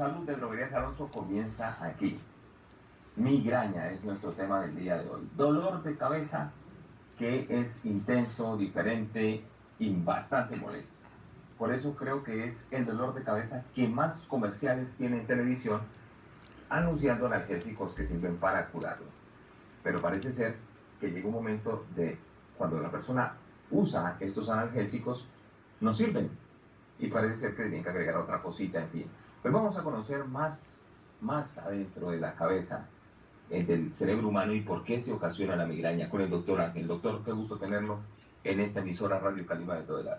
Salud de Droguerías Alonso comienza aquí. Migraña es nuestro tema del día de hoy. Dolor de cabeza que es intenso, diferente y bastante molesto. Por eso creo que es el dolor de cabeza que más comerciales tiene en televisión anunciando analgésicos que sirven para curarlo. Pero parece ser que llega un momento de cuando la persona usa estos analgésicos, no sirven. Y parece ser que tienen que agregar otra cosita, en fin. Pues vamos a conocer más adentro de la cabeza, del cerebro humano y por qué se ocasiona la migraña con el doctor Ángel. Doctor, qué gusto tenerlo en esta emisora Radio Calima de todo el ar.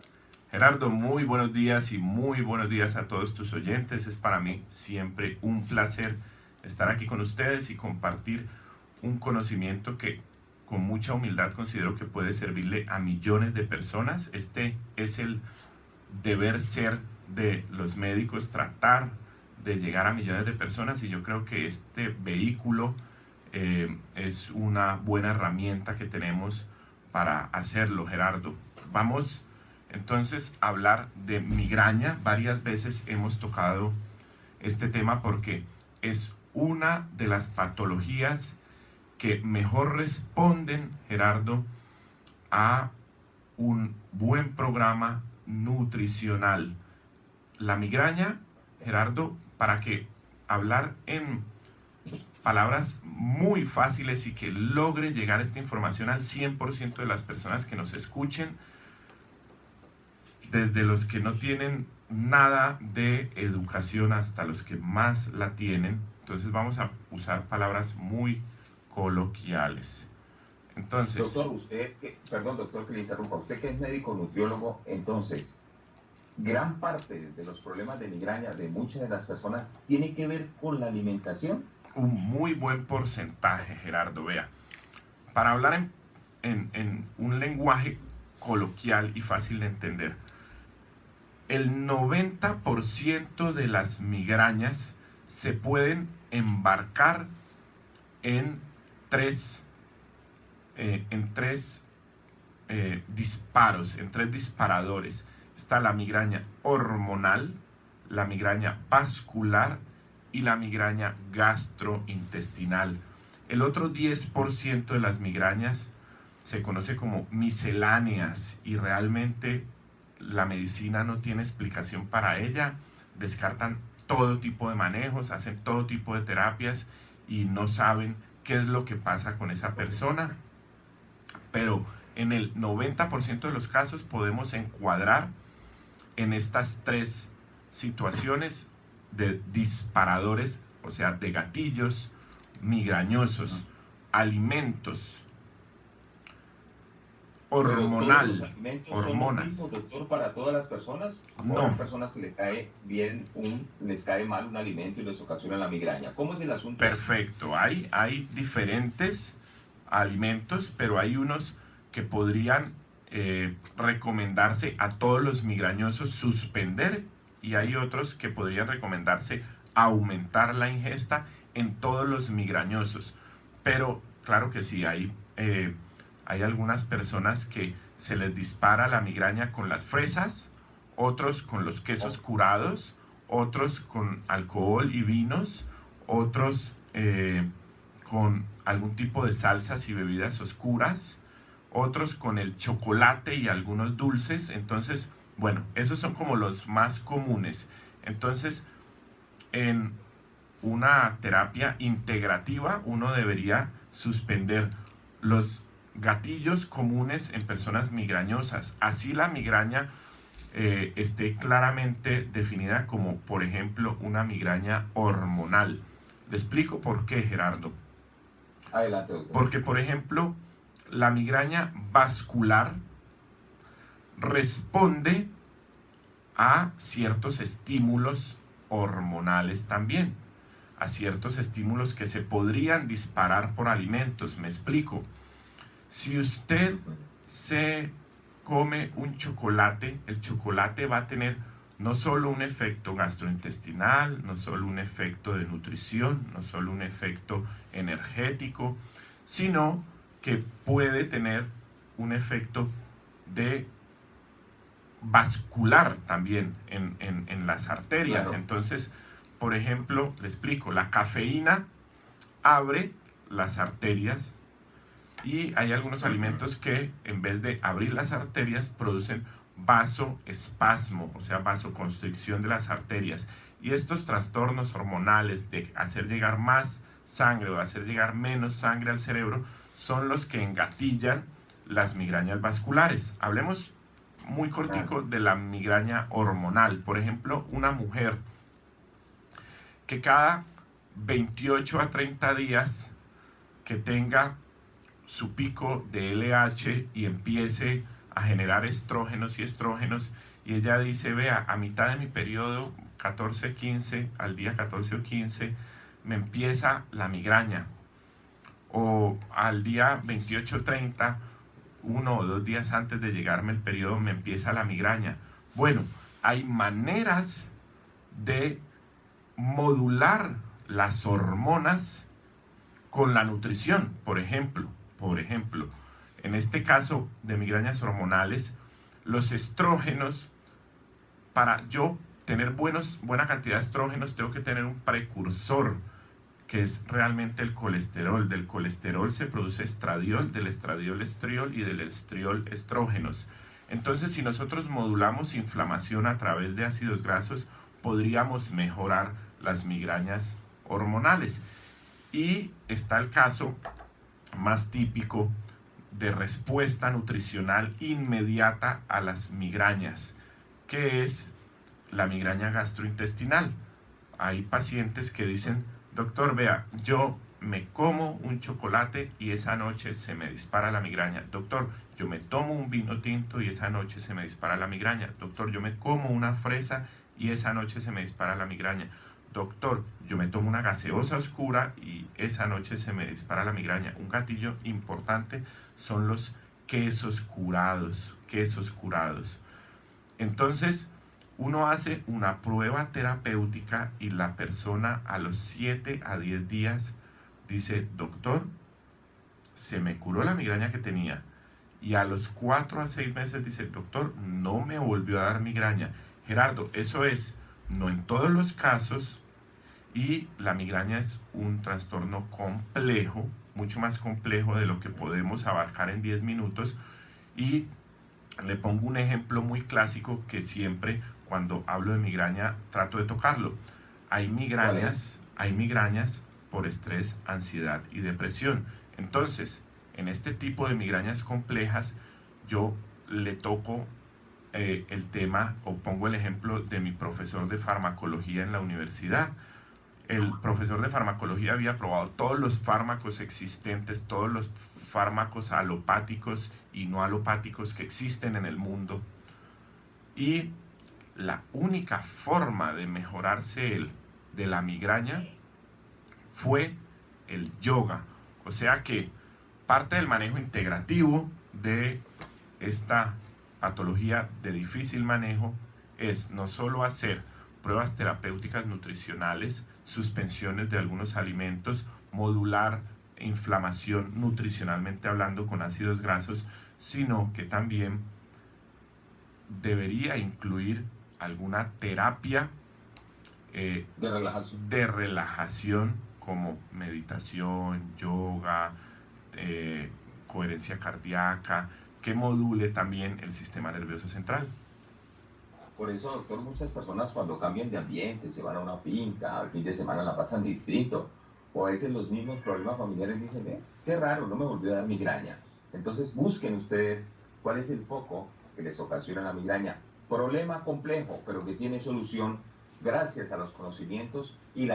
Gerardo, muy buenos días y muy buenos días a todos tus oyentes. Es para mí siempre un placer estar aquí con ustedes y compartir un conocimiento que con mucha humildad considero que puede servirle a millones de personas. Este es el deber ser de los médicos, tratar de llegar a millones de personas, y yo creo que este vehículo es una buena herramienta que tenemos para hacerlo, Gerardo. Vamos entonces a hablar de migraña. Varias veces hemos tocado este tema porque es una de las patologías que mejor responden, Gerardo, a un buen programa nutricional. La migraña, Gerardo, para que hablar en palabras muy fáciles y que logre llegar esta información al 100% de las personas que nos escuchen, desde los que no tienen nada de educación hasta los que más la tienen. Entonces vamos a usar palabras muy coloquiales. Entonces, Doctor, perdón doctor que le interrumpa, usted que es médico nutriólogo, entonces, gran parte de los problemas de migraña de muchas de las personas tiene que ver con la alimentación. un muy buen porcentaje, Gerardo. Vea, para hablar en un lenguaje coloquial y fácil de entender, el 90% de las migrañas se pueden embarcar en tres disparos, en tres disparadores. Está la migraña hormonal, la migraña vascular y la migraña gastrointestinal. El otro 10% de las migrañas se conoce como misceláneas y realmente la medicina no tiene explicación para ella. Descartan todo tipo de manejos, hacen todo tipo de terapias y no saben qué es lo que pasa con esa persona. Pero en el 90% de los casos podemos encuadrar en estas tres situaciones de disparadores, o sea, de gatillos migrañosos, alimentos, Pero todos los hormonal, alimentos son los hormonas. mismos, doctor, para todas las personas. O hay No, personas que les cae mal un alimento y les ocasiona la migraña. ¿Cómo es el asunto ahí? perfecto. Hay diferentes alimentos, pero hay unos que podrían recomendarse a todos los migrañosos suspender, y hay otros que podrían recomendarse aumentar la ingesta en todos los migrañosos. Pero claro que sí, hay algunas personas que se les dispara la migraña con las fresas, otros con los quesos curados, otros con alcohol y vinos, otros con algún tipo de salsas y bebidas oscuras, otros con el chocolate y algunos dulces. Entonces, bueno, esos son como los más comunes. Entonces, en una terapia integrativa, uno debería suspender los gatillos comunes en personas migrañosas. Así la migraña esté claramente definida como, por ejemplo, una migraña hormonal. Le explico por qué, Gerardo. Adelante, doctor. Porque, por ejemplo, la migraña vascular responde a ciertos estímulos hormonales también, a ciertos estímulos que se podrían disparar por alimentos. Me explico. Si usted se come un chocolate, el chocolate va a tener no solo un efecto gastrointestinal, no solo un efecto de nutrición, no solo un efecto energético, sino que puede tener un efecto de vascular también en las arterias. Claro. Entonces por ejemplo, le explico, la cafeína abre las arterias y hay algunos alimentos que en vez de abrir las arterias producen vasoespasmo, o sea, vasoconstricción de las arterias. Y estos trastornos hormonales de hacer llegar más sangre o hacer llegar menos sangre al cerebro son los que engatillan las migrañas vasculares. Hablemos muy cortico de la migraña hormonal. Por ejemplo, una mujer que cada 28 a 30 días que tenga su pico de LH y empiece a generar estrógenos y ella dice, vea, a mitad de mi periodo 14-15, al día 14 o 15, me empieza la migraña, o al día 28-30, 1 o 2 días antes de llegarme el periodo, me empieza la migraña. Bueno, hay maneras de modular las hormonas con la nutrición, por ejemplo, en este caso de migrañas hormonales, los estrógenos, para yo tener buena cantidad de estrógenos, tengo que tener un precursor, que es realmente el colesterol. Del colesterol se produce estradiol, del estradiol estriol y del estriol estrógenos. Entonces, si nosotros modulamos inflamación a través de ácidos grasos, podríamos mejorar las migrañas hormonales. Y está el caso más típico de respuesta nutricional inmediata a las migrañas, que es la migraña gastrointestinal. Hay pacientes que dicen, doctor, vea, yo me como un chocolate y esa noche se me dispara la migraña. Doctor, yo me tomo un vino tinto y esa noche se me dispara la migraña. Doctor, yo me como una fresa y esa noche se me dispara la migraña. Doctor, yo me tomo una gaseosa oscura y esa noche se me dispara la migraña. Un gatillo importante son los quesos curados, Entonces, uno hace una prueba terapéutica y la persona a los 7 a 10 días dice, doctor, se me curó la migraña que tenía. Y a los 4 a 6 meses dice, doctor, no me volvió a dar migraña. Gerardo, eso es, no en todos los casos, y la migraña es un trastorno complejo, mucho más complejo de lo que podemos abarcar en 10 minutos. Y le pongo un ejemplo muy clásico que siempre cuando hablo de migraña trato de tocarlo. Hay migrañas por estrés, ansiedad y depresión. Entonces, en este tipo de migrañas complejas, yo le toco el tema o pongo el ejemplo de mi profesor de farmacología en la universidad. El profesor de farmacología había probado todos los fármacos existentes, todos los fármacos alopáticos y no alopáticos que existen en el mundo. Y la única forma de mejorarse él de la migraña fue el yoga. O sea que parte del manejo integrativo de esta patología de difícil manejo es no solo hacer pruebas terapéuticas nutricionales, suspensiones de algunos alimentos, modular inflamación nutricionalmente hablando con ácidos grasos, sino que también debería incluir alguna terapia de relajación como meditación, yoga, coherencia cardíaca, que module también el sistema nervioso central. Por eso, doctor, muchas personas cuando cambian de ambiente, se van a una finca, al fin de semana la pasan distinto, o a veces los mismos problemas familiares dicen, qué raro, no me volvió a dar migraña. Entonces busquen ustedes cuál es el foco que les ocasiona la migraña. Problema complejo, pero que tiene solución gracias a los conocimientos y la